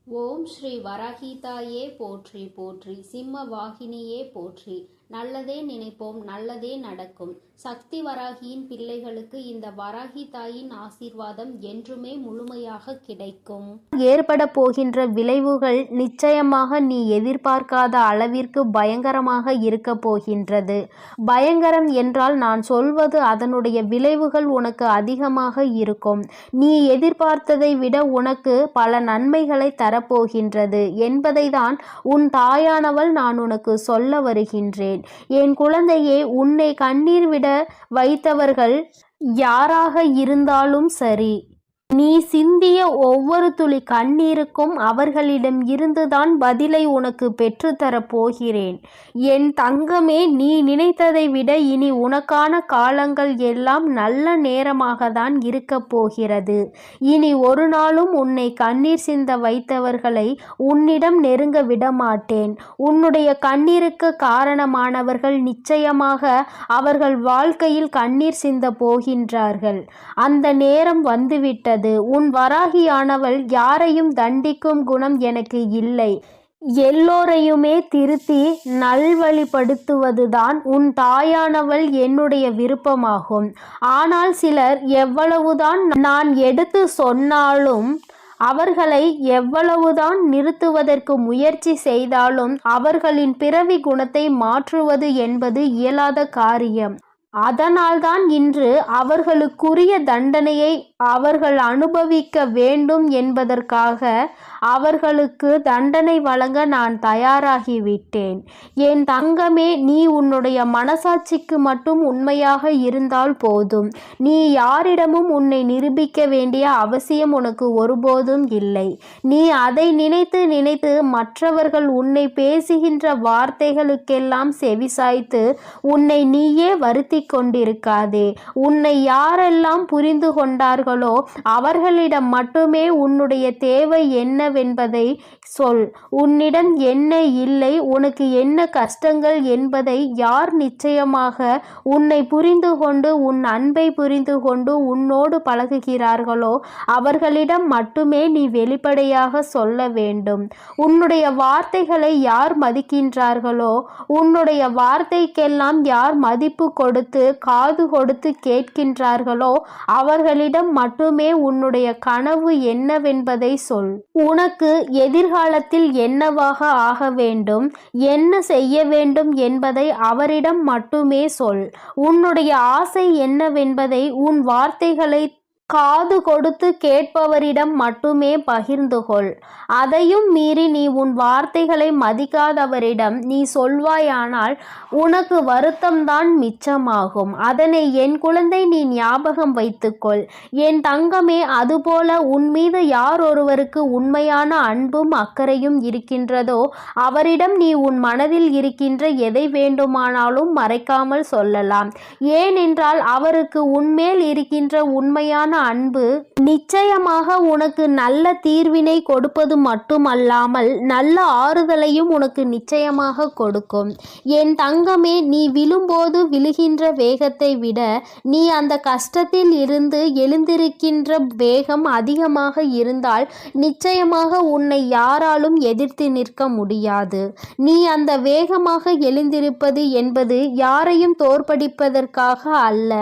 ஓம் ஸ்ரீ வராகிதாயே போற்றி போற்றி, சிம்ம வாகினியே போற்றி. நல்லதே நினைப்போம், நல்லதே நடக்கும். சக்தி வராகியின் பிள்ளைகளுக்கு இந்த வராகி தாயின் ஆசீர்வாதம் என்றுமே முழுமையாக கிடைக்கும். ஏற்பட போகின்ற விளைவுகள் நிச்சயமாக நீ எதிர்பார்க்காத அளவிற்கு பயங்கரமாக இருக்க போகின்றது. பயங்கரம் என்றால் நான் சொல்வது அதனுடைய விளைவுகள் உனக்கு அதிகமாக இருக்கும். நீ எதிர்பார்த்ததை விட உனக்கு பல நன்மைகளை தரப்போகின்றது என்பதை தான் உன் தாயானவள் நான் உனக்கு சொல்ல வருகின்றேன். என் குழந்தையே, உன்னை கண்ணீர் விட வைத்தவர்கள் யாராக இருந்தாலும் சரி, நீ சிந்திய ஒவ்வொரு துளி கண்ணீருக்கும் அவர்களிடம் இருந்துதான் பதிலை உனக்கு பெற்றுத்தரப் போகிறேன். என் தங்கமே, நீ நினைத்ததை விட இனி உனக்கான காலங்கள் எல்லாம் நல்ல நேரமாக தான் இருக்கப் போகிறது. இனி ஒரு நாளும் உன்னை கண்ணீர் சிந்த வைத்தவர்களை உன்னிடம் நெருங்க விடமாட்டேன். உன்னுடைய கண்ணீருக்கு காரணமானவர்கள் நிச்சயமாக அவர்கள் வாழ்க்கையில் கண்ணீர் சிந்த போகின்றார்கள். அந்த நேரம் வந்துவிட்டது. உன் வராகியானவள் யாரையும் தண்டிக்கும் குணம் எனக்கு இல்லை. எல்லோரையுமே திருத்தி நல்வழிப்படுத்துவதுதான் உன் தாயானவள் என்னுடைய விருப்பமாகும். ஆனால் சிலர் எவ்வளவுதான் நான் எடுத்து சொன்னாலும், அவர்களை எவ்வளவுதான் நிறுத்துவதற்கு முயற்சி செய்தாலும் அவர்களின் பிறவி குணத்தை மாற்றுவது என்பது இயலாத காரியம். அதனால்தான் இன்று அவர்களுக்குரிய தண்டனையை அவர்கள் அனுபவிக்க வேண்டும் என்பதற்காக அவர்களுக்கு தண்டனை வழங்க நான் தயாராகிவிட்டேன். என் தங்கமே, நீ உன்னுடைய மனசாட்சிக்கு மட்டும் உண்மையாக இருந்தால் போதும். நீ யாரிடமும் உன்னை நிரூபிக்க வேண்டிய அவசியம் உனக்கு ஒருபோதும் இல்லை. நீ அதை நினைத்து நினைத்து மற்றவர்கள் உன்னை பேசுகின்ற வார்த்தைகளுக்கெல்லாம் செவிசாய்த்து உன்னை நீயே வருத்தி கொண்டிருக்காதே. உன்னை யாரெல்லாம் புரிந்து கொண்டார்களோ அவர்களிடம் மட்டுமே உன்னுடைய தேவை என்னவென்பதை சொல். உன்னிடம் என்ன இல்லை, உனக்கு என்ன கஷ்டங்கள் என்பதை யார் நிச்சயமாக உன்னை புரிந்து கொண்டு உன் அன்பை புரிந்து கொண்டு உன்னோடு பழகுகிறார்களோ அவர்களிடம் மட்டுமே நீ வெளிப்படையாக சொல்ல வேண்டும். உன்னுடைய வார்த்தைகளை யார் மதிக்கின்றார்களோ, உன்னுடைய வார்த்தைக்கெல்லாம் யார் மதிப்பு கொடுத்து காது கொடுத்து கேட்கின்றார்களோ அவர்களிடம் மட்டுமே உன்னுடைய கனவு என்னவென்பதை சொல். உனக்கு எதிர்காலத்தில் என்னவாக ஆக வேண்டும், என்ன செய்ய வேண்டும் என்பதை அவரிடம் மட்டுமே சொல். உன்னுடைய ஆசை என்னவென்பதை உன் வார்த்தைகளை காது கொடுத்து கேட்பவரிடம் மட்டுமே பகிர்ந்து கொள். அதையும் மீறி நீ உன் வார்த்தைகளை மதிக்காதவரிடம் நீ சொல்வாயானால் உனக்கு வருத்தம்தான் மிச்சமாகும். அதனை என் குழந்தை நீ ஞாபகம் வைத்துக்கொள். என் தங்கமே, அதுபோல உன் மீது யார் ஒருவருக்கு உண்மையான அன்பும் அக்கறையும் இருக்கின்றதோ அவரிடம் நீ உன் மனதில் இருக்கின்ற எதை வேண்டுமானாலும் மறைக்காமல் சொல்லலாம். ஏனென்றால் அவருக்கு உன்மேல் இருக்கின்ற உண்மையான அன்பு நிச்சயமாக உனக்கு நல்ல தீர்வினை கொடுப்பது மட்டுமல்லாமல் நல்ல ஆறுதலையும் உனக்கு நிச்சயமாக கொடுக்கும். என் தங்கமே, நீ விழும்போது விழுகின்ற வேகத்தை விட நீ அந்த கஷ்டத்தில் இருந்து எழுந்திருக்கின்ற வேகம் அதிகமாக இருந்தால் நிச்சயமாக உன்னை யாராலும் எதிர்த்து நிற்க முடியாது. நீ அந்த வேகமாக எழுந்திருப்பது என்பது யாரையும் தோற்கடிப்பதற்காக அல்ல.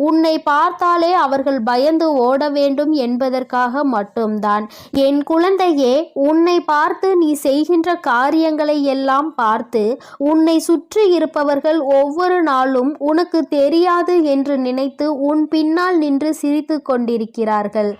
உன்னை பார்த்தாலே அவர்கள் பயந்து ஓட வேண்டும் என்பதற்காக மட்டும்தான். என் குழந்தையே, உன்னை பார்த்து நீ செய்கின்ற காரியங்களை எல்லாம் பார்த்து உன்னை சுற்றி இருப்பவர்கள் ஒவ்வொரு நாளும் உனக்கு தெரியாது என்று நினைத்து உன் பின்னால் நின்று சிரித்து கொண்டிருக்கிறார்கள்.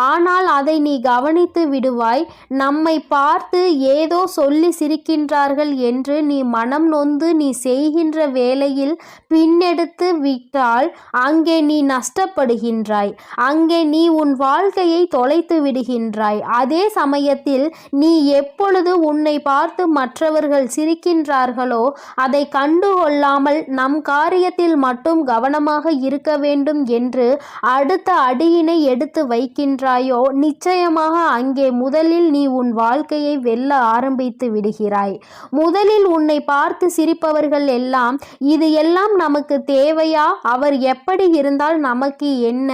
ஆனால் அதை நீ கவனித்து விடுவாய். நம்மை பார்த்து ஏதோ சொல்லி சிரிக்கின்றார்கள் என்று நீ மனம் நொந்து நீ செய்கின்ற வேலையில் பின்னெடுத்து விட்டால் அங்கே நீ நஷ்டப்படுகின்றாய். அங்கே நீ உன் வாழ்க்கையை தொலைத்து விடுகின்றாய். அதே சமயத்தில் நீ எப்பொழுது உன்னை பார்த்து மற்றவர்கள் சிரிக்கின்றார்களோ அதை கண்டுகொள்ளாமல் நம் காரியத்தில் மட்டும் கவனமாக இருக்க வேண்டும் என்று அடுத்த அடியினை எடுத்து வைக்கின்றாயோ நிச்சயமாக அங்கே முதலில் நீ உன் வாழ்க்கையை வெல்ல ஆரம்பித்து விடுகிறாய். முதலில் உன்னை பார்த்து சிரிப்பவர்கள் எல்லாம் இது எல்லாம் நமக்கு தேவையா, அவர் எப்படி இருந்தால் நமக்கு என்ன,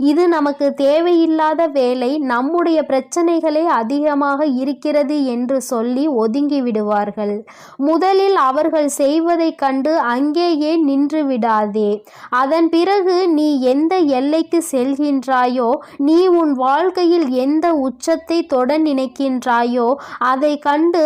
இது நமக்கு தேவையில்லாத வேலை, நம்முடைய பிரச்சனைகளே அதிகமாக இருக்கிறது என்று சொல்லி ஒதுங்கி விடுவார்கள். முதலில் அவர்கள் செய்வதைக் கண்டு அங்கேயே நின்று விடாதே. அதன் பிறகு நீ எந்த எல்லைக்கு செல்கின்றாயோ, நீ உன் வாழ்க்கையில் எந்த உச்சத்தை தொட நினைக்கின்றாயோ அதை கண்டு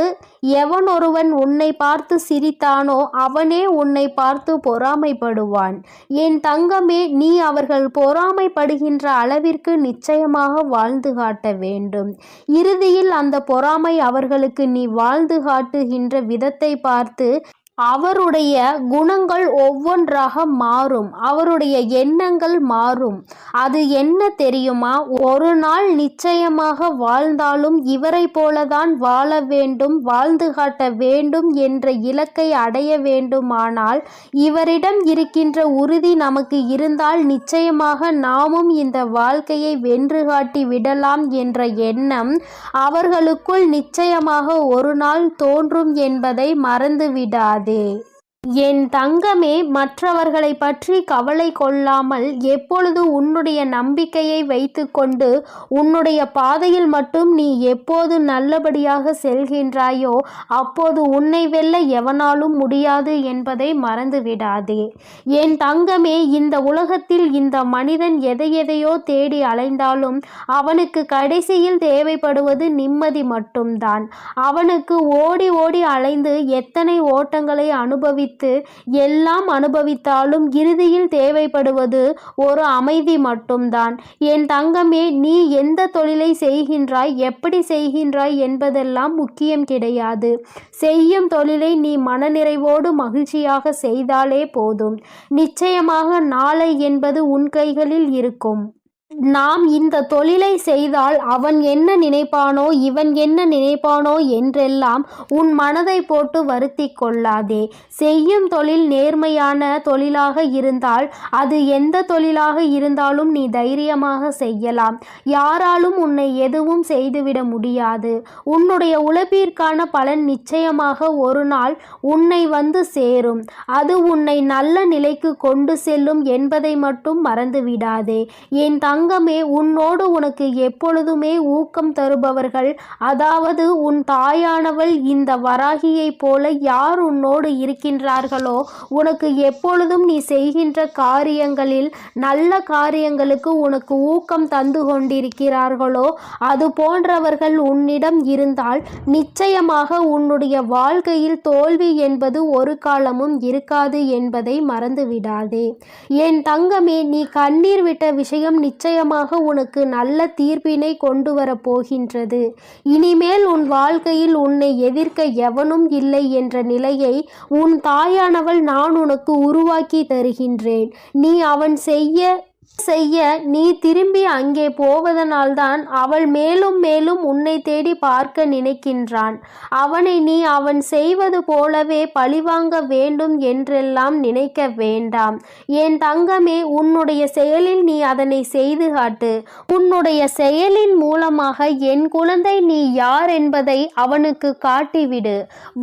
எவனொருவன் உன்னை பார்த்து சிரித்தானோ அவனே உன்னை பார்த்து பொறாமைப்படுவான். என் தங்கமே, நீ அவர்கள் பொறாமைப்படுகின்ற அளவிற்கு நிச்சயமாக வாழ்ந்து காட்ட வேண்டும். இறுதியில் அந்த பொறாமை அவர்களுக்கு நீ வாழ்ந்து காட்டுகின்ற விதத்தை பார்த்து அவருடைய குணங்கள் ஒவ்வொன்றாக மாறும், அவருடைய எண்ணங்கள் மாறும். அது என்ன தெரியுமா? ஒரு நாள் நிச்சயமாக வாழ்ந்தாலும் இவரை போலதான் வாழ வேண்டும், வாழ்ந்து காட்ட வேண்டும் என்ற இலக்கை அடைய வேண்டுமானால் இவரிடம் இருக்கின்ற உறுதி நமக்கு இருந்தால் நிச்சயமாக நாமும் இந்த வாழ்க்கையை வென்று காட்டி விடலாம் என்ற எண்ணம் அவர்களுக்குள் நிச்சயமாக ஒரு நாள் தோன்றும் என்பதை மறந்துவிடாது. என் தங்கமே, மற்றவர்களை பற்றி கவலை கொள்ளாமல் எப்பொழுது உன்னுடைய நம்பிக்கையை வைத்துக்கொண்டு உன்னுடைய பாதையில் மட்டும் நீ எப்போது நல்லபடியாக செல்கின்றாயோ அப்போது உன்னை வெல்ல எவனாலும் முடியாது என்பதை மறந்துவிடாதே. என் தங்கமே, இந்த உலகத்தில் இந்த மனிதன் எதையோ தேடி அலைந்தாலும் அவனுக்கு கடைசியில் தேவைப்படுவது நிம்மதி மட்டும்தான். அவனுக்கு ஓடி ஓடி அலைந்து எத்தனை ஓட்டங்களை எல்லாம் அனுபவித்தாலும் இறுதியில் தேவைப்படுவது ஒரு அமைதி மட்டும்தான். என் தங்கமே, நீ எந்த தொழிலை செய்கின்றாய், எப்படி செய்கின்றாய் என்பதெல்லாம் முக்கியம் கிடையாது. செய்யும் தொழிலை நீ மனநிறைவோடு மகிழ்ச்சியாக செய்தாலே போதும். நிச்சயமாக நாளை என்பது உன் கைகளில் இருக்கும். நாம் இந்த தொழிலை செய்தால் அவன் என்ன நினைப்பானோ, இவன் என்ன நினைப்பானோ என்றெல்லாம் உன் மனதை போட்டு வருத்தி கொள்ளாதே. செய்யும் தொழில் நேர்மையான தொழிலாக இருந்தால் அது எந்த தொழிலாக இருந்தாலும் நீ தைரியமாக செய்யலாம். யாராலும் உன்னை எதுவும் செய்துவிட முடியாது. உன்னுடைய உழைப்பிற்கான பலன் நிச்சயமாக ஒரு நாள் உன்னை வந்து சேரும். அது உன்னை நல்ல நிலைக்கு கொண்டு செல்லும் என்பதை மட்டும் மறந்துவிடாதே. என் தங்கமே, உன்னோடு உனக்கு எப்பொழுதுமே ஊக்கம் தருபவர்கள், அதாவது உன் தாயானவள் இந்த வராகியைப் போல யார் உன்னோடு இருக்கின்றார்களோ, உனக்கு எப்பொழுதும் நீ செய்கின்ற காரியங்களில் நல்ல காரியங்களுக்கு உனக்கு ஊக்கம் தந்து கொண்டிருக்கிறார்களோ, அது போன்றவர்கள் உன்னிடம் இருந்தால் நிச்சயமாக உன்னுடைய வாழ்க்கையில் தோல்வி என்பது ஒரு காலமும் இருக்காது என்பதை மறந்துவிடாதே. என் தங்கமே, நீ கண்ணீர் விட்ட விஷயம் நிச்சயமாக உனக்கு நல்ல தீர்ப்பினை கொண்டு வரப் போகின்றது. இனிமேல் உன் வாழ்க்கையில் உன்னை எதிர்க்க எவனும் இல்லை என்ற நிலையை உன் தாயானவள் நான் உனக்கு உருவாக்கி தருகின்றேன். நீ அவன் செய்ய நீ திரும்பி அங்கே போவதனால்தான் அவள் மேலும் மேலும் உன்னை தேடி பார்க்க நினைக்கின்றான். அவனை நீ அவன் செய்வது போலவே பழிவாங்க வேண்டும் என்றெல்லாம் நினைக்க வேண்டாம். என் தங்கமே, உன்னுடைய செயலில் நீ அதனை செய்து காட்டு. உன்னுடைய செயலின் மூலமாக என் குழந்தை நீ யார் என்பதை அவனுக்கு காட்டிவிடு.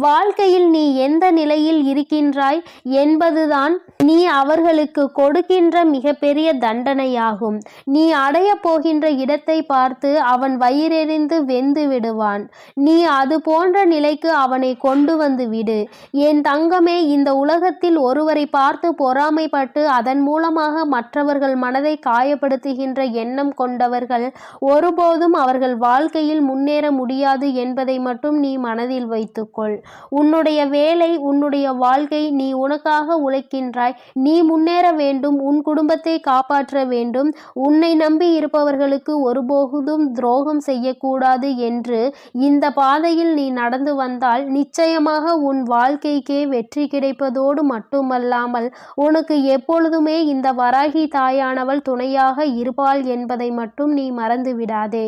வாழ்க்கையில் நீ எந்த நிலையில் இருக்கின்றாய் என்பதுதான் நீ அவர்களுக்கு கொடுக்கின்ற மிகப்பெரிய தண்டனையாகும். நீ அடைய போகின்ற இடத்தை பார்த்து அவன் வயிறெறிந்து வெந்து விடுவான். நீ அது போன்ற நிலைக்கு அவனை கொண்டு வந்து விடு. என் தங்கமே, இந்த உலகத்தில் ஒருவரை பார்த்து பொறாமைப்பட்டு அதன் மூலமாக மற்றவர்கள் மனதை காயப்படுத்துகின்ற எண்ணம் கொண்டவர்கள் ஒருபோதும் அவர்கள் வாழ்க்கையில் முன்னேற முடியாது என்பதை மட்டும் நீ மனதில் வைத்துக்கொள். உன்னுடைய வேலை, உன்னுடைய வாழ்க்கை, நீ உனக்காக உழைக்கின்றாய். நீ முன்னேற வேண்டும், உன் குடும்பத்தை காப்பாற்ற வேண்டும். உன்னை நம்பி இருப்பவர்களுக்கு ஒருபோதும் துரோகம் செய்யக்கூடாது என்று இந்த பாதையில் நீ நடந்து வந்தால் நிச்சயமாக உன் வாழ்க்கைக்கே வெற்றி கிடைப்பதோடு மட்டுமல்லாமல் உனக்கு எப்பொழுதுமே இந்த வராகி தாயானவள் துணையாக இருப்பாள் என்பதை மட்டும் நீ மறந்து விடாதே.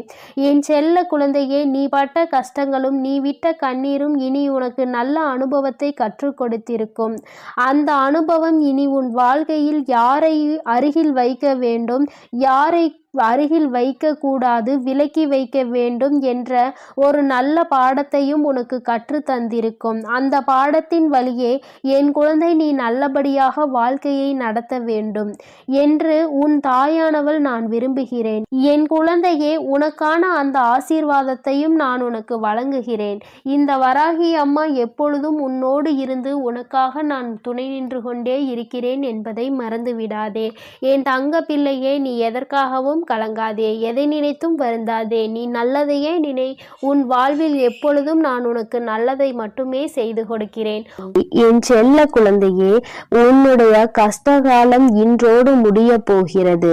என் செல்ல குழந்தையே, நீ பட்ட கஷ்டங்களும் நீ விட்ட கண்ணீரும் இனி உனக்கு நல்ல அனுபவத்தை கற்றுக் கொடுத்திருக்கும். அந்த அனுபவம் இனி உன் வாழ்க்கையில் யாரை அருகில் வைக்க வேண்டும், யாரை அருகில் வைக்க கூடாது, விலக்கி வைக்க வேண்டும் என்ற ஒரு நல்ல பாடத்தையும் உனக்கு கற்று தந்திருக்கும். அந்த பாடத்தின் வழியே என் குழந்தை நீ நல்லபடியாக வாழ்க்கையை நடத்த வேண்டும் என்று உன் தாயானவள் நான் விரும்புகிறேன். என் குழந்தையே, உனக்கான அந்த ஆசீர்வாதத்தையும் நான் உனக்கு வழங்குகிறேன். இந்த வராகி அம்மா எப்பொழுதும் உன்னோடு இருந்து உனக்காக நான் துணை நின்று கொண்டே இருக்கிறேன் என்பதை மறந்து விடாதே. என் தங்க பிள்ளையே, நீ எதற்காகவும் கலங்காதே, எதை நினைத்தும் வருந்தாதே. நீ நல்லதையே நினை. உன் வாழ்வில் எப்பொழுதும் நான் உனக்கு நல்லதை மட்டுமே செய்து கொடுக்கிறேன். என் செல்ல குழந்தையே, உன்னுடைய கஷ்டகாலம் இன்றோடு முடிய போகிறது.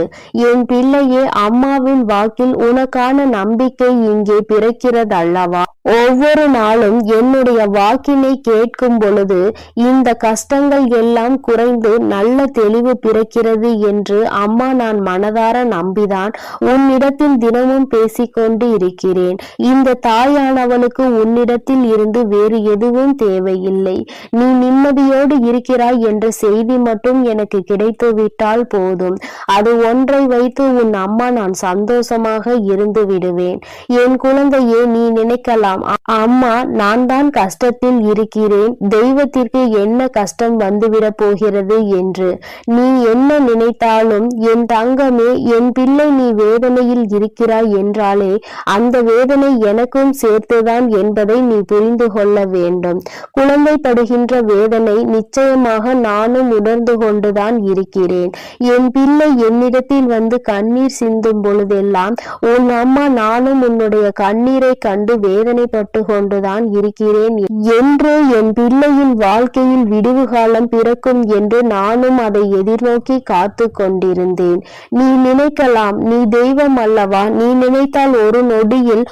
என் பிள்ளையே, அம்மாவின் வாக்கில் உனக்கான நம்பிக்கை இங்கே பிறக்கிறது அல்லவா? ஒவ்வொரு நாளும் என்னுடைய வாக்கினை கேட்கும் பொழுது இந்த கஷ்டங்கள் எல்லாம் குறைந்து நல்ல தெளிவு பிறக்கிறது என்று அம்மா நான் மனதார நம்பிதான் உன்னிடத்தில் தினமும் பேசிக்கொண்டு இருக்கிறேன். இந்த தாயானவளுக்கு உன்னிடத்தில் இருந்து வேறு எதுவும் தேவையில்லை. நீ நிம்மதியோடு இருக்கிறாய் என்ற செய்தி மட்டும் எனக்கு கிடைத்து விட்டால் போதும். அது ஒன்றை வைத்து உன் அம்மா நான் சந்தோஷமாக இருந்து விடுவேன். என் குழந்தையே, நீ நினைக்கலாம், அம்மா நான் தான் கஷ்டத்தில் இருக்கிறேன், தெய்வத்திற்கு என்ன கஷ்டம் வந்துவிட போகிறது என்று. நீ என்ன நினைத்தாலும் என் தங்கமே, என் பிள்ளை நீ வேதனையில் இருக்கிறாய் என்றாலே அந்த வேதனை எனக்கும் சேர்த்துதான் என்பதை நீ புரிந்து கொள்ள வேண்டும். குழந்தை படுகின்ற வேதனை நிச்சயமாக நானும் உணர்ந்து கொண்டுதான் இருக்கிறேன். என் பிள்ளை என்னிடத்தில் வந்து கண்ணீர் சிந்தும் பொழுதெல்லாம் உன் அம்மா நானும் உன்னுடைய கண்ணீரை கண்டு வேதனைப்பட்டு கொண்டுதான் இருக்கிறேன் என்று, என் பிள்ளையின் வாழ்க்கையில் விடிவு காலம் பிறக்கும் என்று நானும் அதை எதிர்நோக்கி காத்து கொண்டிருந்தேன். நீ நினைக்கலாம், நீ தெய்வம் அல்லவா, நீ நினைத்தால் ஒரு நொடியில்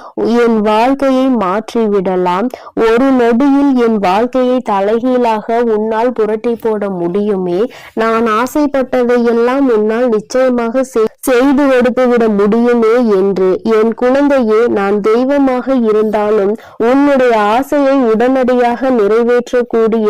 என் வாழ்க்கையை மாற்றிவிடலாம், ஒரு நொடியில் என் வாழ்க்கையை தலைகீழாக உன்னால் புரட்டி போட முடியுமே, நான் ஆசைப்பட்டதையெல்லாம் உன்னால் நிச்சயமாக செய்து கொடுத்து விட முடியுமே என்று. என் குழந்தையே, நான் தெய்வமாக இருந்தாலும் உன்னுடைய ஆசையை உடனடியாக நிறைவேற்றக்கூடிய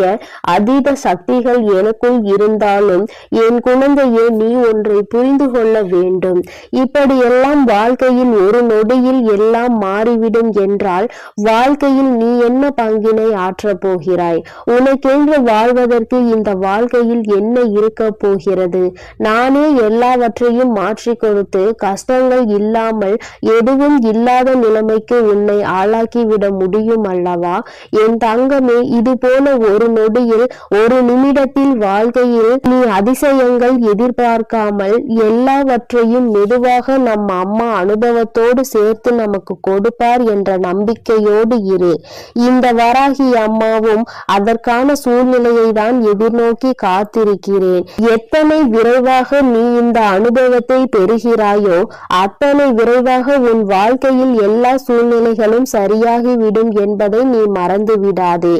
அதீத சக்திகள் எனக்குள் இருந்தாலும் என் குழந்தையே, நீ ஒன்றை புரிந்து கொள்ள வேண்டும். இப்படியெல்லாம் வாழ்க்கையில் ஒரு நொடியில் எல்லாம் மாறிவிடும் என்றால் வாழ்க்கையில் நீ என்ன பங்கினை ஆற்றப் போகிறாய்? உனக்கென்று வாழ்வதற்கு இந்த வாழ்க்கையில் என்ன இருக்க போகிறது? நானே எல்லாவற்றையும் மாற்றி கொடுத்து கஷ்டங்கள் இல்லாமல் எதுவும் இல்லாத நிலைமைக்கு உன்னை ஆளாக்கிவிட முடியும் அல்லவா? என் தங்கமே, இது போல ஒரு நொடியில் ஒரு நிமிடத்தில் வாழ்க்கையில் நீ அதிசயங்கள் எதிர்பார்க்காமல் எல்லாவற்றையும் மெதுவாக நம் அம்மா அனுபவத்தோடு சேர்த்து நமக்கு கொடுப்பார் என்ற நம்பிக்கையோடு இரு. இந்த வராகி அம்மாவும் அதற்கான சூழ்நிலையை தான் எதிர்நோக்கி காத்திருக்கிறேன். எத்தனை விரைவாக நீ இந்த அனுபவத்தை பெறுகிறாயோ அத்தனை விரைவாக உன் வாழ்க்கையில் எல்லா சூழ்நிலைகளும் சரியாகிவிடும் என்பதை நீ மறந்து விடாதே.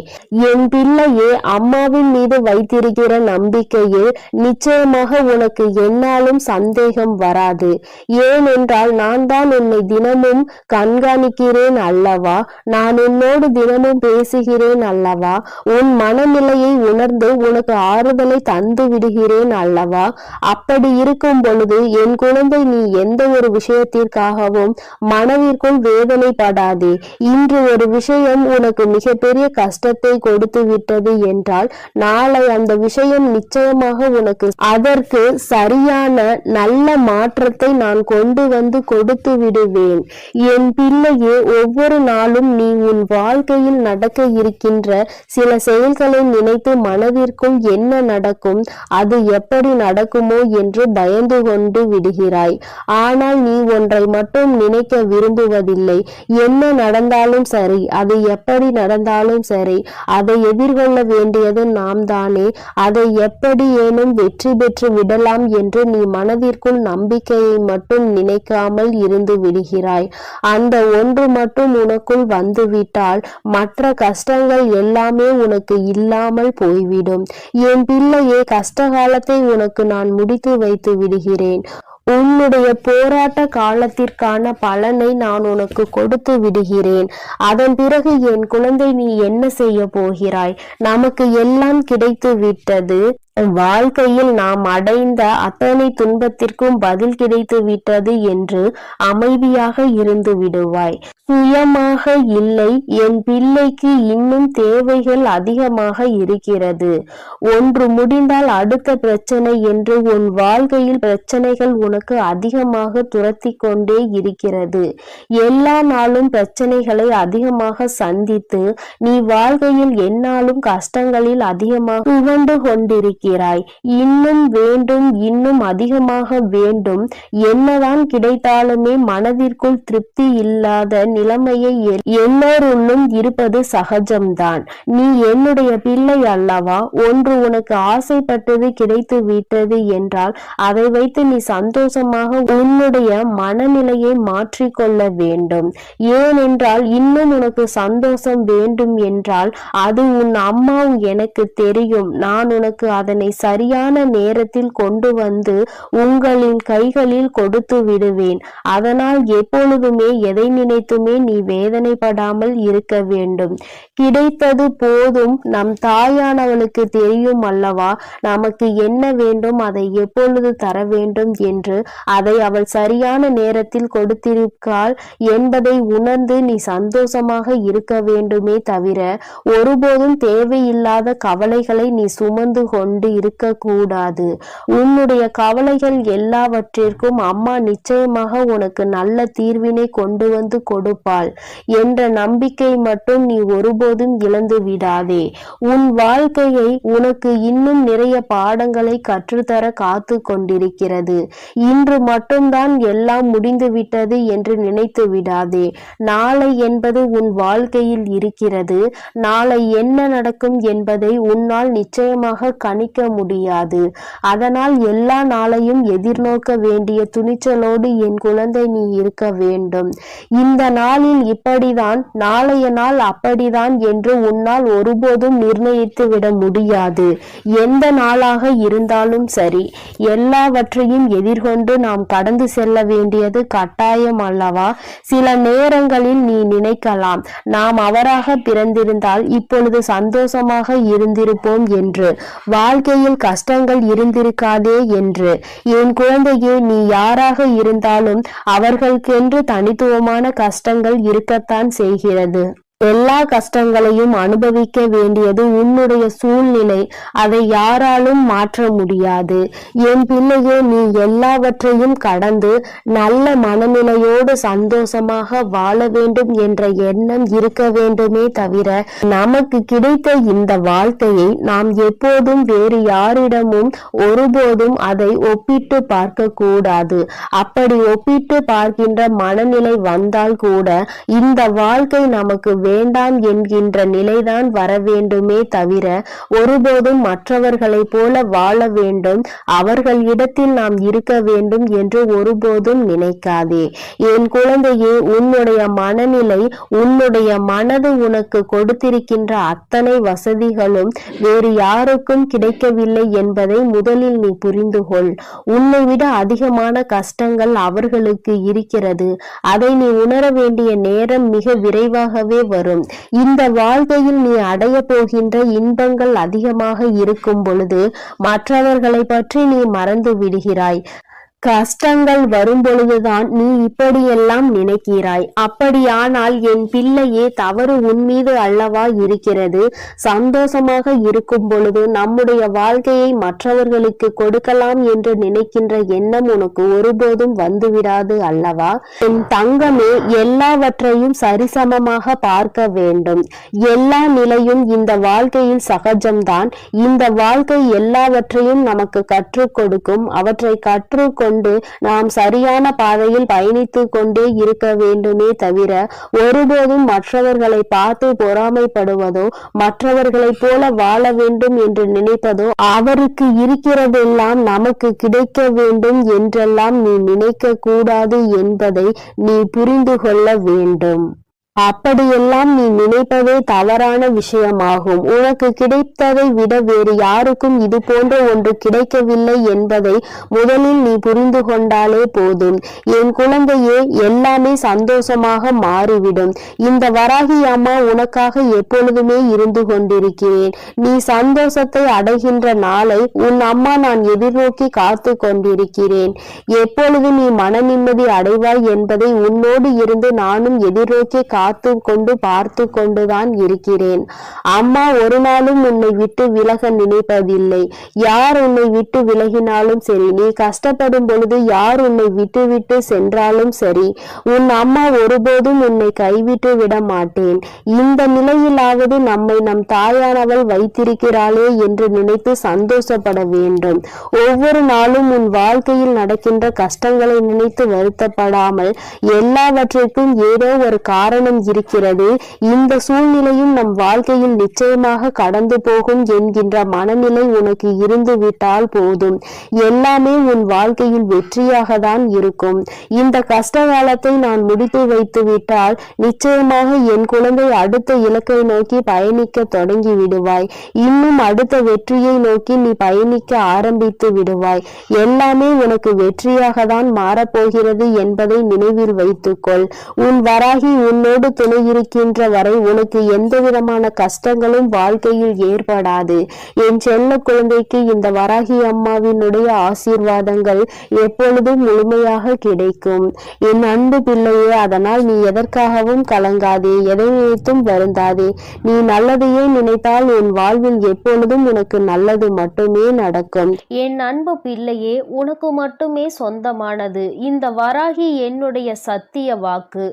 என் பிள்ளையே, அம்மாவின் மீது வைத்திருக்கிற நம்பிக்கையில் நிச்சயமாக உனக்கு என்னாலும் சந்தேகம் வராது. ஏனென்றால் நான் தான் உன்னை தினமும் கண்காணிக்கிறேன் அல்லவா, நான் உன்னோடு தினமும் பேசுகிறேன் அல்லவா, உன் மனநிலையை உணர்ந்து உனக்கு ஆறுதலை தந்து விடுகிறேன் அல்லவா. அப்படி இருக்கும் பொழுது என் குழந்தை, நீ எந்த ஒரு விஷயத்திற்காகவும் மனதிற்குள் வேதனைப்படாதே. இன்று ஒரு விஷயம் உனக்கு மிகப்பெரிய கஷ்டத்தை கொடுத்து விட்டது என்றால் நாளை அந்த விஷயம் நிச்சயமாக உனக்கு அதற்கு சரியான நல்ல மாற்றத்தை நான் கொண்டு வந்து கொடுத்து விடுவேன். என் பிள்ளையே, ஒவ்வொரு நாளும் நீ உன் வாழ்க்கையில் நடக்க இருக்கின்ற சில செயல்களை நினைத்து மனதிற்குள் என்ன நடக்கும், அது எப்படி நடக்குமோ என்று பயந்து கொண்டு விடுகிறாய். ஆனால் நீ ஒன்றை மட்டும் நினைக்க விரும்புவதில்லை. என்ன நடந்தாலும் சரி, அது எப்படி நடந்தாலும் சரி, அதை எதிர்கொள்ள வேண்டியது நாம் தானே. அதை எப்படி ஏனும் வெற்றி பெற்று விடலாம் என்று நீ மனதிற்குள் நம்பிக்கையை மட்டும் நினைக்காமல் இருந்து விடுகிறாய். அந்த ஒன்று மட்டும் உனக்குள் வந்துவிட்டால் மற்ற கஷ்டங்கள் எல்லாமே உனக்கு இல்லாமல் போய்விடும். என் பிள்ளையே, கஷ்டகாலத்தை உனக்கு நான் முடித்து வைத்து விடுகிறேன். உன்னுடைய போராட்ட காலத்திற்கான பலனை நான் உனக்கு கொடுத்து விடுகிறேன். அதன் பிறகு என் குழந்தை, நீ என்ன செய்ய போகிறாய்? நமக்கு எல்லாம் கிடைத்து விட்டது. வாழ்க்கையில் நாம் அடைந்த அத்தனை துன்பத்திற்கும் பதில் கிடைத்து விட்டது என்று அமைதியாக இருந்து விடுவாய். சுயமாக இல்லை, என் பிள்ளைக்கு இன்னும் தேவைகள் அதிகமாக இருக்கிறது. ஒன்று முடிந்தால் அடுத்த பிரச்சனை என்று உன் வாழ்க்கையில் பிரச்சனைகள் உனக்கு அதிகமாக துரத்தி கொண்டே இருக்கிறது. எல்லா நாளும் பிரச்சனைகளை அதிகமாக சந்தித்து நீ வாழ்க்கையில் எந்நாளும் கஷ்டங்களில் அதிகமாக உகண்டு கொண்டிருக்கிறாய். இன்னும் வேண்டும், இன்னும் அதிகமாக வேண்டும். என்னதான் கிடைத்தாலுமே மனதிற்குள் திருப்தி இல்லாத நிலைமையை எல்லோருள்ளும் இருப்பது சகஜம்தான். நீ என்னுடைய பிள்ளை அல்லவா? ஒன்று உனக்கு ஆசைப்பட்டது கிடைத்து விட்டது என்றால் அதை வைத்து நீ சந்தோஷமாக உன்னுடைய மனநிலையை மாற்றிக்கொள்ள வேண்டும். ஏனென்றால் இன்னும் உனக்கு சந்தோஷம் வேண்டும் என்றால் அது உன் அம்மா எனக்கு தெரியும். நான் உனக்கு அதனை சரியான நேரத்தில் கொண்டு வந்து உங்களின் கைகளில் கொடுத்து விடுவேன். அதனால் எப்பொழுதுமே எதை நினைத்துமே நீ வேதனைப்படாமல் இருக்க வேண்டும். கிடைத்தது போதும். நம் தாயானவளுக்கு தெரியும் அல்லவா நமக்கு என்ன வேண்டும், அதை எப்பொழுது தர வேண்டும் என்று. அதை அவள் சரியான நேரத்தில் கொடுத்திருக்காள் என்பதை உணர்ந்து நீ சந்தோஷமாக இருக்க வேண்டுமே தவிர ஒருபோதும் தேவையில்லாத கவலைகளை நீ சுமந்து கொண்டு இருக்க கூடாது. உன்னுடைய கவலைகள் எல்லாவற்றிற்கும் அம்மா நிச்சயமாக உனக்கு நல்ல தீர்வினை கொண்டு வந்து கொடுப்பாள் என்ற நம்பிக்கை மட்டும் நீ ஒருபோதும் இழந்து விடாதே. உன் வாழ்க்கையை உனக்கு இன்னும் நிறைய பாடங்களை கற்றுத்தர காத்து கொண்டிருக்கிறது. இன்று மட்டும்தான் எல்லாம் முடிந்து விட்டது என்று நினைத்து விடாதே. நாளை என்பது உன் வாழ்க்கையில் இருக்கிறது. நாளை என்ன நடக்கும் என்பதை உன்னால் நிச்சயமாக கணிக்க முடியாது. அதனால் எல்லா நாளையும் எதிர்நோக்க வேண்டிய துணிச்சலோடு என் குழந்தை நீ இருக்க வேண்டும். இந்த நாளில் இப்படிதான், நாளைய நாள் அப்படிதான் என்று உன்னால் ஒருபோதும் நிர்ணயித்து விட முடியாது. எந்த நாளாக இருந்தாலும் சரி, எல்லாவற்றையும் எதிர்கொண்டு நாம் கடந்து செல்ல வேண்டியது கட்டாயம் அல்லவா? சில நேரங்களில் நீ நினைக்கலாம், நாம் அவராக பிறந்திருந்தால் இப்பொழுது சந்தோஷமாக இருந்திருப்போம் என்று, வாழ்க்கையில் கஷ்டங்கள் இருந்திருக்காதே என்று. என் குழந்தையே, நீ யாராக இருந்தாலும் அவர்களுக்கென்று தனித்துவமான கஷ்டங்கள் இருக்கத்தான் செய்கிறது. எல்லா கஷ்டங்களையும் அனுபவிக்க வேண்டியது உன்னுடைய சூழ்நிலை. அதை யாராலும் மாற்ற முடியாது. என் பிள்ளையே, நீ எல்லாவற்றையும் கடந்து நல்ல மனநிலையோடு சந்தோஷமாக வாழ வேண்டும் என்ற எண்ணம் இருக்க வேண்டுமே தவிர நமக்கு கிடைத்த இந்த வாழ்க்கையை நாம் எப்போதும் வேறு யாரிடமும் ஒருபோதும் அதை ஒப்பிட்டு பார்க்க கூடாது. அப்படி ஒப்பிட்டு பார்க்கின்ற மனநிலை வந்தால் கூட இந்த வாழ்க்கை நமக்கு வேண்டாம் என்கின்ற நிலைதான் வர வேண்டுமே தவிர ஒருபோதும் மற்றவர்களைப் போல வாழ வேண்டும், அவர்கள் இடத்தில் நாம் இருக்க வேண்டும் என்று ஒருபோதும் நினைக்காதே. என் குழந்தையே, உன்னுடைய மனநிலை, உன்னுடைய மனது உனக்கு கொடுத்திருக்கின்ற அத்தனை வசதிகளும் வேறு யாருக்கும் கிடைக்கவில்லை என்பதை முதலில் நீ புரிந்து கொள். உன்னை விட அதிகமான கஷ்டங்கள் அவர்களுக்கு இருக்கிறது. அதை நீ உணர வேண்டிய நேரம் மிக விரைவாகவே வரும். இந்த வாழ்க்கையில் நீ அடைய போகின்ற இன்பங்கள் அதிகமாக இருக்கும் பொழுது மற்றவர்களை பற்றி நீ மறந்து விடுகிறாய். கஷ்டங்கள் வரும் பொழுதுதான் நீ இப்படியெல்லாம் நினைக்கிறாய். அப்படியானால் என் பிள்ளையே, தவறு உன் மீது அல்லவா இருக்கிறது? சந்தோஷமாக இருக்கும் பொழுது நம்முடைய வாழ்க்கையை மற்றவர்களுக்கு கொடுக்கலாம் என்று நினைக்கின்ற எண்ணம் உனக்கு ஒருபோதும் வந்துவிடாது அல்லவா? என் தங்கமே, எல்லாவற்றையும் சரிசமமாக பார்க்க வேண்டும். எல்லா நிலையும் இந்த வாழ்க்கையில் சகஜம்தான். இந்த வாழ்க்கை எல்லாவற்றையும் நமக்கு கற்றுக் கொடுக்கும். அவற்றை கற்றுக்கொண்டு நாம் சரியான பாதையில் பயணித்து கொண்டே இருக்க வேண்டுமே தவிர ஒருபோதும் மற்றவர்களை பார்த்து பொறாமைப்படுவதோ மற்றவர்களைப் போல வாழ வேண்டும் என்று நினைப்பதோ, அவருக்கு இருக்கிறதெல்லாம் நமக்கு கிடைக்க வேண்டும் என்றெல்லாம் நீ நினைக்க கூடாது என்பதை நீ புரிந்து கொள்ள வேண்டும். அப்படியெல்லாம் நீ நினைப்பதே தவறான விஷயமாகும். உனக்கு கிடைத்ததை விட வேறு யாருக்கும் இது போன்ற ஒன்று கிடைக்கவில்லை என்பதை முதலில் நீ புரிந்து கொண்டாலே போதும். என் குழந்தையே, எல்லாமே சந்தோஷமாக மாறிவிடும். இந்த வராகி அம்மா உனக்காக எப்பொழுதுமே இருந்து கொண்டிருக்கிறேன். நீ சந்தோஷத்தை அடைகின்ற நாளை உன் அம்மா நான் எதிர்நோக்கி காத்து கொண்டிருக்கிறேன். எப்பொழுது நீ மன நிம்மதி அடைவாய் என்பதை உன்னோடு இருந்து நானும் எதிர்நோக்கி காத்து கொண்டு பார்த்து கொண்டுதான் இருக்கிறேன். அம்மா ஒரு நாளும் உன்னை விட்டு விலக நினைப்பதில்லை. யார் உன்னை விட்டு விலகினாலும் சரி, நீ கஷ்டப்படும் பொழுது யார் உன்னை விட்டு விட்டு சென்றாலும் சரி, உன் அம்மா ஒருபோதும் உன்னை கைவிட்டு விட மாட்டேன். இந்த நிலையிலாவது நம்மை நம் தாயானவள் வைத்திருக்கிறாளே என்று நினைத்து சந்தோஷப்பட வேண்டும். ஒவ்வொரு நாளும் உன் வாழ்க்கையில் நடக்கின்ற கஷ்டங்களை நினைத்து வருத்தப்படாமல், எல்லாவற்றிற்கும் ஏதோ ஒரு காரணம் இருக்கிறது, இந்த சூழ்நிலையும் நம் வாழ்க்கையில் நிச்சயமாக கடந்து போகும் என்கின்ற மனநிலை உனக்கு இருந்து விட்டால் போதும். எல்லாமே உன் வாழ்க்கையில் வெற்றியாக தான் இருக்கும். இந்த கஷ்ட காலத்தை நான் முடித்து வைத்து விட்டால் நிச்சயமாக என் குழந்தை அடுத்த இலக்கை நோக்கி பயணிக்க தொடங்கி விடுவாய். இன்னும் அடுத்த வெற்றியை நோக்கி நீ பயணிக்க ஆரம்பித்து விடுவாய். எல்லாமே உனக்கு வெற்றியாக தான் மாறப்போகிறது என்பதை நினைவில் வைத்துக்கொள். உன் வராகி உன்னோடு துணை இருக்கின்ற வரை உனக்கு எந்த விதமான கஷ்டங்களும் வாழ்க்கையில் ஏற்படாது. என் செல்ல குழந்தைக்கு இந்த வராகி அம்மாவினுடைய ஆசீர்வாதங்கள் எப்பொழுதும் முழுமையாக கிடைக்கும். என் அன்பு பிள்ளையே, அதனால் நீ எதற்காகவும் கலங்காதே, எதை நினைத்தும் வருந்தாதே. நீ நல்லதையே நினைத்தால் உன் வாழ்வில் எப்பொழுதும் உனக்கு நல்லது மட்டுமே நடக்கும். என் அன்பு பிள்ளையே, உனக்கு மட்டுமே சொந்தமானது இந்த வராகி என்னுடைய சத்திய வாக்கு.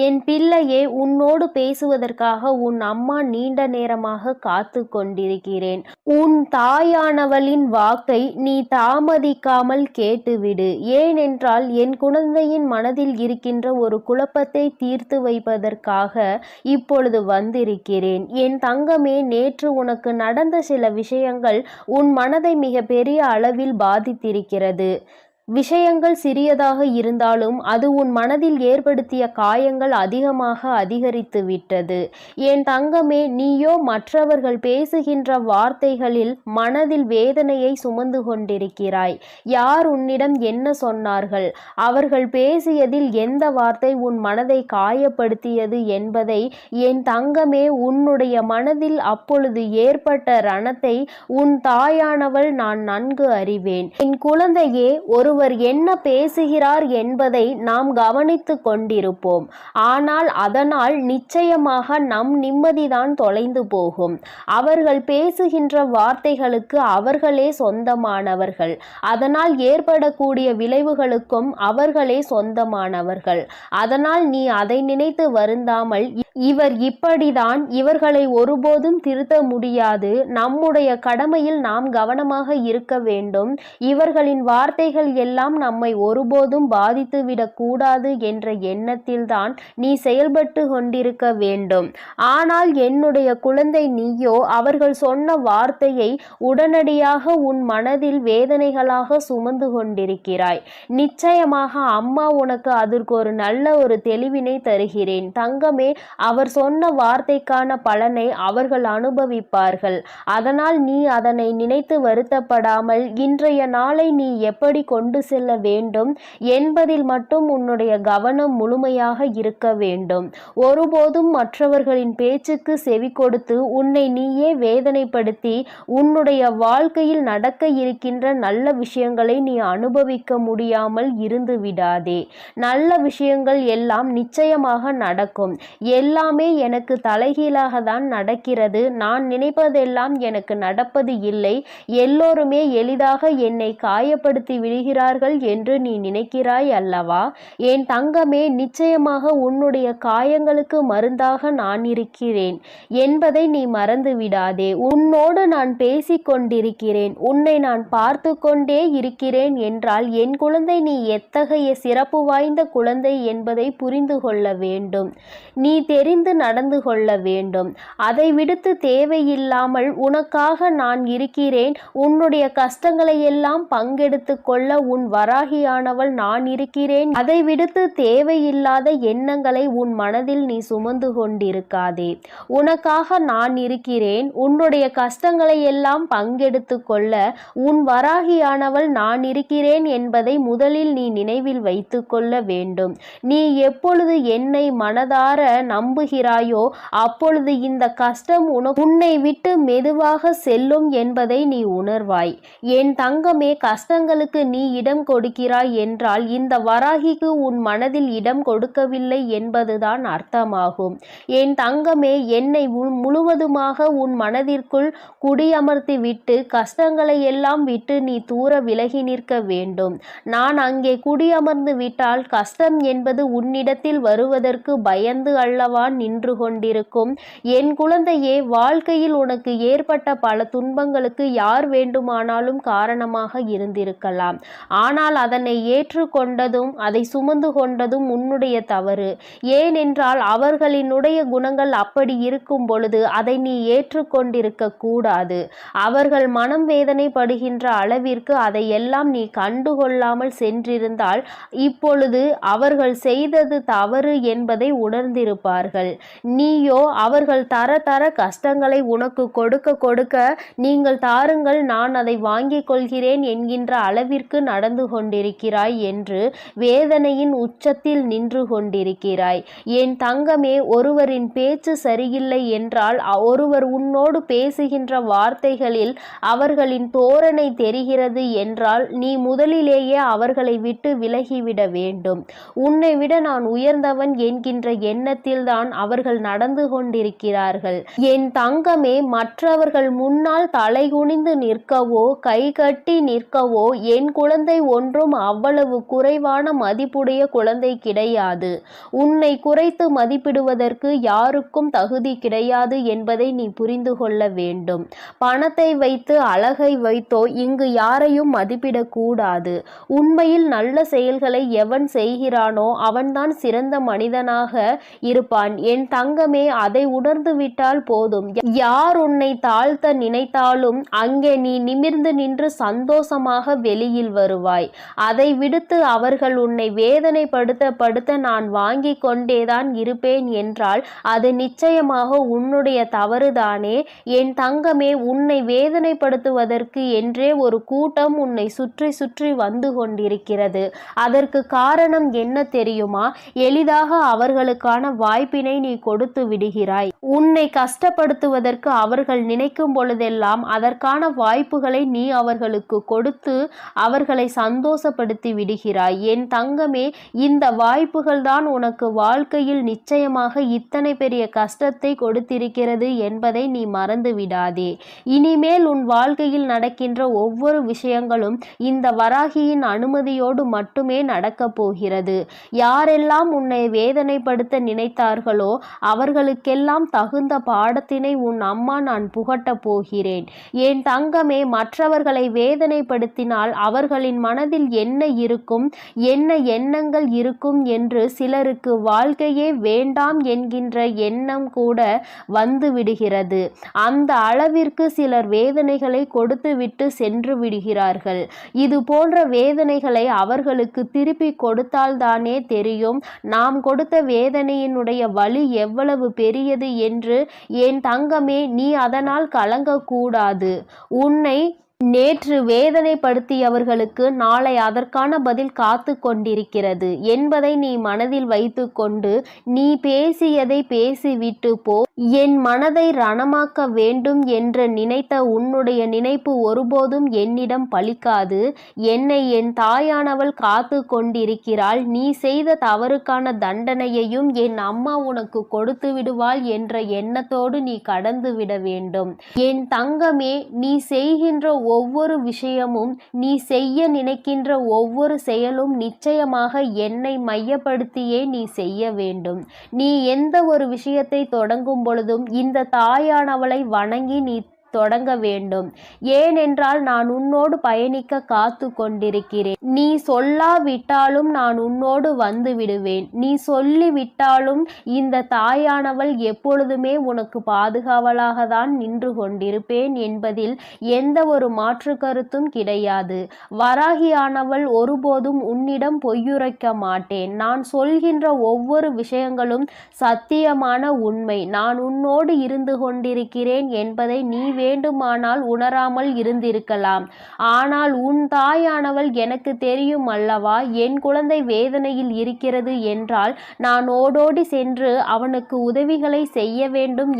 என் பிள்ளையே, உன்னோடு பேசுவதற்காக உன் அம்மா நீண்ட நேரமாக காத்து கொண்டிருக்கிறேன். உன் தாயானவளின் வாக்கை நீ தாமதிக்காமல் கேட்டுவிடு. ஏனென்றால் என் குழந்தையின் மனதில் இருக்கின்ற ஒரு குழப்பத்தை தீர்த்து வைப்பதற்காக இப்பொழுது வந்திருக்கிறேன். என் தங்கமே, நேற்று உனக்கு நடந்த சில விஷயங்கள் உன் மனதை மிக பெரிய அளவில் பாதித்திருக்கிறது. விஷயங்கள் சிறியதாக இருந்தாலும் அது உன் மனதில் ஏற்படுத்திய காயங்கள் அதிகமாக அதிகரித்து விட்டது. என் தங்கமே, நீயோ மற்றவர்கள் பேசுகின்ற வார்த்தைகளில் மனதில் வேதனையை சுமந்து கொண்டிருக்கிறாய். யார் உன்னிடம் என்ன சொன்னார்கள், அவர்கள் பேசியதில் எந்த வார்த்தை உன் மனதை காயப்படுத்தியது என்பதை என் தங்கமே, உன்னுடைய மனதில் அப்பொழுது ஏற்பட்ட ரணத்தை உன் தாயானவள் நான் நன்கு அறிவேன். என் குழந்தையே, ஒருவர் என்ன பேசுகிறார் என்பதை நாம் கவனித்து கொண்டிருப்போம். ஆனால் அதனால் நிச்சயமாக நம் நிம்மதிதான் தொலைந்து போகும். அவர்கள் பேசுகின்ற வார்த்தைகளுக்கு அவர்களே சொந்தமானவர்கள். அதனால் ஏற்படக்கூடிய விளைவுகளுக்கும் அவர்களே சொந்தமானவர்கள். அதனால் நீ அதை நினைத்து வருந்தாமல், இவர் இப்படிதான், இவர்களை ஒருபோதும் திருத்த முடியாது, நம்முடைய கடமையில் நாம் கவனமாக இருக்க வேண்டும், இவர்களின் வார்த்தைகள் எல்லாம் நம்மை ஒருபோதும் பாதித்துவிடக் கூடாது என்ற எண்ணத்தில்தான் நீ செயல்பட்டு கொண்டிருக்க வேண்டும். ஆனால் என்னுடைய குழந்தை, நீயோ அவர்கள் சொன்ன வார்த்தையை உடனடியாக உன் மனதில் வேதனைகளாக சுமந்து கொண்டிருக்கிறாய். நிச்சயமாக அம்மா உனக்கு அதற்கு ஒரு நல்ல ஒரு தெளிவினை தருகிறேன். தங்கமே, அவர் சொன்ன வார்த்தைக்கான பலனை அவர்கள் அனுபவிப்பார்கள். அதனால் நீ அதனை நினைத்து வருத்தப்படாமல் இன்றைய நாளை நீ எப்படி கொண்டு செல்ல வேண்டும் என்பதில் மட்டும் உன்னுடைய கவனம் முழுமையாக இருக்க வேண்டும். ஒருபோதும் மற்றவர்களின் பேச்சுக்கு செவி கொடுத்து உன்னை நீயே வேதனைப்படுத்தி உன்னுடைய வாழ்க்கையில் நடக்க இருக்கின்ற நல்ல விஷயங்களை நீ அனுபவிக்க முடியாமல் இருந்து விடாதே. நல்ல விஷயங்கள் எல்லாம் நிச்சயமாக நடக்கும். எல்லாமே எனக்கு தலைகீழாக தான் நடக்கிறது, நான் நினைப்பதெல்லாம் எனக்கு நடப்பது இல்லை, எல்லோருமே எளிதாக என்னை காயப்படுத்தி விடுகிறார்கள் என்று நீ நினைக்கிறாய் அல்லவா? என் தங்கமே, நிச்சயமாக உன்னுடைய காயங்களுக்கு மருந்தாக நான் இருக்கிறேன் என்பதை நீ மறந்து விடாதே. உன்னோடு நான் பேசிக் கொண்டிருக்கிறேன், உன்னை நான் பார்த்து கொண்டே இருக்கிறேன் என்றால் என் குழந்தை, நீ எத்தகைய சிறப்பு வாய்ந்த குழந்தை என்பதை புரிந்து கொள்ள வேண்டும். நீ தெரிந்து நடந்து கொள்ள வேண்டும். அதை விடுத்து தேவையில்லாமல் உனக்காக நான் இருக்கிறேன், உன்னுடைய கஷ்டங்களை எல்லாம் பங்கெடுத்து கொள்ள உன் வராகியானவள் நான் இருக்கிறேன். அதை விடுத்து தேவையில்லாத எண்ணங்களை உன் மனதில் நீ சுமந்து கொண்டிருக்காதே. உனக்காக நான் இருக்கிறேன். உன்னுடைய கஷ்டங்களை எல்லாம் பங்கெடுத்து கொள்ள உன் வராகியானவள் நான் இருக்கிறேன் என்பதை முதலில் நீ நினைவில் வைத்து கொள்ள வேண்டும். நீ எப்பொழுது என்னை மனதார நம்புகிறாயோ அப்பொழுது இந்த கஷ்டம் உன்னை விட்டு மெதுவாக செல்லும் என்பதை நீ உணர்வாய். என் தங்கமே, கஷ்டங்களுக்கு நீ இடம் கொடுக்கிறாய் என்றால் இந்த வராகிக்கு உன் மனதில் இடம் கொடுக்கவில்லை என்பதுதான் அர்த்தமாகும். என் தங்கமே, என்னை முழுவதுமாக உன் மனதிற்குள் குடியமர்த்தி விட்டு கஷ்டங்களை எல்லாம் விட்டு நீ தூர விலகி நிற்க வேண்டும். நான் அங்கே குடியமர்ந்து விட்டால் கஷ்டம் என்பது உன்னிடத்தில் வருவதற்கு பயந்து அல்லவா நின்று கொண்டிருக்கும். என் குழந்தையே, வாழ்க்கையில் உனக்கு ஏற்பட்ட பல துன்பங்களுக்கு யார் வேண்டுமானாலும் காரணமாக இருந்திருக்கலாம். ஆனால் அதனை ஏற்றுக்கொண்டதும் அதை சுமந்து கொண்டதும் உன்னுடைய தவறு. ஏனென்றால் அவர்களினுடைய குணங்கள் அப்படி இருக்கும் பொழுது அதை நீ ஏற்றுக்கொண்டிருக்க கூடாது. அவர்கள் மனம் வேதனைப்படுகின்ற அளவிற்கு அதையெல்லாம் நீ கண்டுகொள்ளாமல் சென்றிருந்தால் இப்பொழுது அவர்கள் செய்தது தவறு என்பதை உணர்ந்திருப்பார்கள். நீயோ அவர்கள் தர கஷ்டங்களை உனக்கு கொடுக்க நீங்கள் தாருங்கள், நான் அதை வாங்கிக் கொள்கிறேன் என்கின்ற அளவிற்கு நடந்து கொண்டிருக்கிறாய் என்று வேதனையின் உச்சத்தில் நின்று கொண்டிருக்கிறாய். என் தங்கமே, ஒருவரின் பேச்சு சரியில்லை என்றால் ஒருவர் உன்னோடு பேசுகின்ற வார்த்தைகளில் அவர்களின் தோரணை தெரிகிறது என்றால் நீ முதலிலேயே அவர்களை விட்டு விலகிவிட வேண்டும். உன்னை விட நான் உயர்ந்தவன் என்கின்ற எண்ணத்தில்தான் அவர்கள் நடந்து கொண்டிருக்கிறார்கள். என் தங்கமே, மற்றவர்கள் முன்னால் தலைகுனிந்து நிற்கவோ கை கட்டி நிற்கவோ என் குழந்தை ஒன்றும் அவ்வளவு குறைவான மதிப்புடைய குழந்தை கிடையாது. உன்னை குறைத்து மதிப்பிடுவதற்கு யாருக்கும் தகுதி கிடையாது என்பதை நீ புரிந்து கொள்ள வேண்டும். பணத்தை வைத்து அழகை வைத்தோ இங்கு யாரையும் மதிப்பிடக்கூடாது. உண்மையில் நல்ல செயல்களை எவன் செய்கிறானோ அவன்தான் சிறந்த மனிதனாக இருப்பான். என் தங்கமே, அதை உணர்ந்து விட்டால் போதும். யார் உன்னை தாழ்த்த நினைத்தாலும் அங்கே நீ நிமிர்ந்து நின்று சந்தோஷமாக வெளியில் வருவாய். அதை விடுத்து அவர்கள் உன்னை வேதனைப்படுத்த நான் வாங்கி கொண்டேதான் இருப்பேன் என்றால் அது நிச்சயமாக உன்னுடைய தவறுதானே. என் தங்கமே, உன்னை வேதனைப்படுத்துவதற்கு என்றே ஒரு கூட்டம் உன்னை சுற்றி சுற்றி வந்து கொண்டிருக்கிறது. அதற்கு காரணம் என்ன தெரியுமா? எளிதாக அவர்களுக்கான வாய்ப்பினை நீ கொடுத்து விடுகிறாய். உன்னை கஷ்டப்படுத்துவதற்கு அவர்கள் நினைக்கும் பொழுதெல்லாம் அதற்கான வாய்ப்புகளை நீ அவர்களுக்கு கொடுத்து அவர்களை சந்தோஷப்படுத்தி விடுகிறாய். என் தங்கமே, இந்த வாய்ப்புகள் தான் உனக்கு வாழ்க்கையில் நிச்சயமாக இத்தனை பெரிய கஷ்டத்தை கொடுத்திருக்கிறது என்பதை நீ மறந்து விடாதே. இனிமேல் உன் வாழ்க்கையில் நடக்கின்ற ஒவ்வொரு விஷயங்களும் இந்த வராகியின் அனுமதியோடு மட்டுமே நடக்கப் போகிறது. யாரெல்லாம் உன்னை வேதனைப்படுத்த நினைத்தார்களோ அவர்களுக்கெல்லாம் தகுந்த பாடத்தினை உன் அம்மா நான் புகட்டப் போகிறேன். என் தங்கமே, மற்றவர்களை வேதனைப்படுத்தினால் அவர்களின் மனதில் என்ன இருக்கும், என்ன எண்ணங்கள் இருக்கும் என்று சிலருக்கு வாழ்க்கையே வேண்டாம் என்கின்ற எண்ணம் கூட வந்து விடுகிறது. அந்த அளவிற்கு சிலர் வேதனைகளை கொடுத்துவிட்டு சென்று விடுகிறார்கள். இது போன்ற வேதனைகளை அவர்களுக்கு திருப்பி கொடுத்தால்தானே தெரியும் நாம் கொடுத்த வேதனையினுடைய வலி எவ்வளவு பெரியது என்று. என் தங்கமே, நீ அதனால் கலங்கக்கூடாது. உன்னை நேற்று வேதனைப்படுத்தியவர்களுக்கு நாளை அதற்கான பதில் காத்து கொண்டிருக்கிறது என்பதை நீ மனதில் வைத்து கொண்டு நீ பேசியதை பேசிவிட்டு போ. என் மனதை ரணமாக்க வேண்டும் என்று நினைத்த உன்னுடைய நினைப்பு ஒருபோதும் என்னிடம் பலிக்காது. என்னை என் தாயானவள் காத்து கொண்டிருக்கிறாள். நீ செய்த தவறுக்கான தண்டனையையும் என் அம்மா உனக்கு கொடுத்து விடுவாள் என்ற எண்ணத்தோடு நீ கடந்து விட வேண்டும். என் தங்கமே, நீ செய்கின்ற ஒவ்வொரு விஷயமும், நீ செய்ய நினைக்கின்ற ஒவ்வொரு செயலும் நிச்சயமாக என்னை மையப்படுத்தியே நீ செய்ய வேண்டும். நீ எந்த ஒரு விஷயத்தை தொடங்கும் பொழுதும் இந்த தாயானவளை வணங்கி நீ தொடங்க வேண்டும். ஏனென்றால் நான் உன்னோடு பயணிக்க காத்து கொண்டிருக்கிறேன். நீ சொல்லாவிட்டாலும் நான் உன்னோடு வந்து விடுவேன். நீ சொல்லிவிட்டாலும் இந்த தாயானவள் எப்பொழுதுமே உனக்கு பாதுகாவலாக தான் நின்று கொண்டிருப்பேன் என்பதில் எந்த ஒரு மாற்று கருத்தும் கிடையாது. வராகியானவள் ஒருபோதும் உன்னிடம் பொய்யுரைக்க மாட்டேன். நான் சொல்கின்ற ஒவ்வொரு விஷயங்களும் சத்தியமான உண்மை. நான் உன்னோடு இருந்து கொண்டிருக்கிறேன் என்பதை நீ வேண்டுமானால் உணராமல் இருந்திருக்கலாம். ஆனால் உன் தாயானவள் எனக்கு தெரியும் அல்லவா, என் குழந்தை வேதனையில் இருக்கிறது என்றால் நான் ஓடோடி சென்று அவனுக்கு உதவிகளை செய்ய வேண்டும்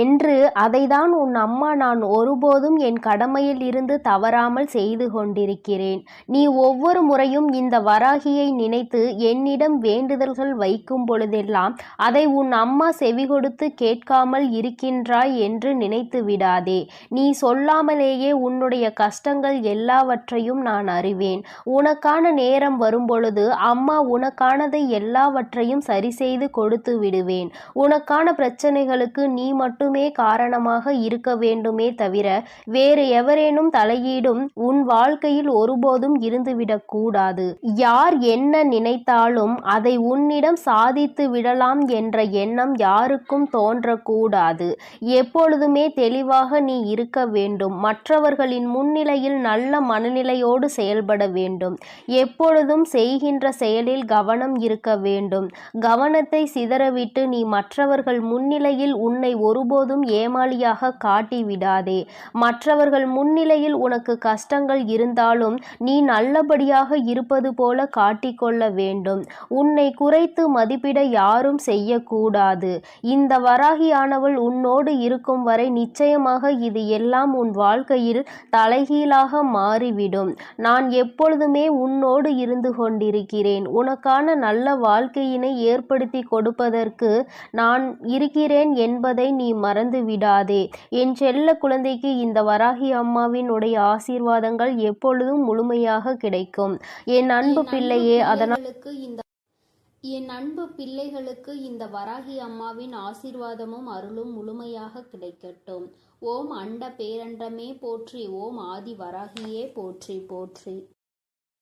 என்று அதைதான் உன் அம்மா நான் ஒருபோதும் என் கடமையில் இருந்து தவறாமல் செய்து கொண்டிருக்கிறேன். நீ ஒவ்வொரு முறையும் இந்த வராகியை நினைத்து என்னிடம் வேண்டுதல்கள் வைக்கும் பொழுதெல்லாம் அதை உன் அம்மா செவி கொடுத்து கேட்காமல் இருக்கின்றாய் என்று நினைத்து விடாதே. நீ சொல்லாமலேயே உன்னுடைய கஷ்டங்கள் எல்லாவற்றையும் நான் அறிவேன். உனக்கான நேரம் வரும்பொழுது அம்மா உனக்கானதை எல்லாவற்றையும் சரி செய்து கொடுத்து விடுவேன். உனக்கான பிரச்சனைகளுக்கு நீ மட்டுமே காரணமாக இருக்க வேண்டுமே தவிர வேறு எவரேனும் தலையீடும் உன் வாழ்க்கையில் ஒருபோதும் இருந்துவிடக் கூடாது. யார் என்ன நினைத்தாலும் அதை உன்னிடம் சாதித்து விடலாம் என்ற எண்ணம் யாருக்கும் தோன்றக்கூடாது. எப்பொழுதுமே தெளிவாக நீ இருக்க வேண்டும். மற்றவர்களின் முன்னிலையில் நல்ல மனநிலையோடு செயல்பட வேண்டும். எப்பொழுதும் செய்கின்ற செயலில் கவனம் இருக்க வேண்டும். கவனத்தை சிதறவிட்டு நீ மற்றவர்கள் முன்னிலையில் உன்னை ஒருபோதும் ஏமாளியாக காட்டி விடாதே. மற்றவர்கள் முன்னிலையில் உனக்கு கஷ்டங்கள் இருந்தாலும் நீ நல்லபடியாக இருப்பது போல காட்டிக்கொள்ள வேண்டும். உன்னை குறைத்து மதிப்பிட யாரும் செய்யக்கூடாது. இந்த வராகியானவள் உன்னோடு இருக்கும் வரை நிச்சயமாக இது எல்லாம் உன் வாழ்க்கையில் தலைகீழாக மாறிவிடும். நான் எப்பொழுதுமே உன்னோடு இருந்து கொண்டிருக்கிறேன். உனக்கான நல்ல வாழ்க்கையினை ஏற்படுத்தி கொடுப்பதற்கு நான் இருக்கிறேன் என்பதை நீ மறந்து விடாதே. என் செல்ல குழந்தைக்கு இந்த வராகி அம்மாவின் உடைய ஆசீர்வாதங்கள் எப்பொழுதும் முழுமையாக கிடைக்கும். என் அன்பு பிள்ளையே, என் அன்பு பிள்ளைகளுக்கு இந்த வராகி அம்மாவின் ஆசீர்வாதமும் அருளும் முழுமையாக கிடைக்கட்டும். ஓம் அண்ட பேரண்டமே போற்றி. ஓம் ஆதி வராகியே போற்றி போற்றி.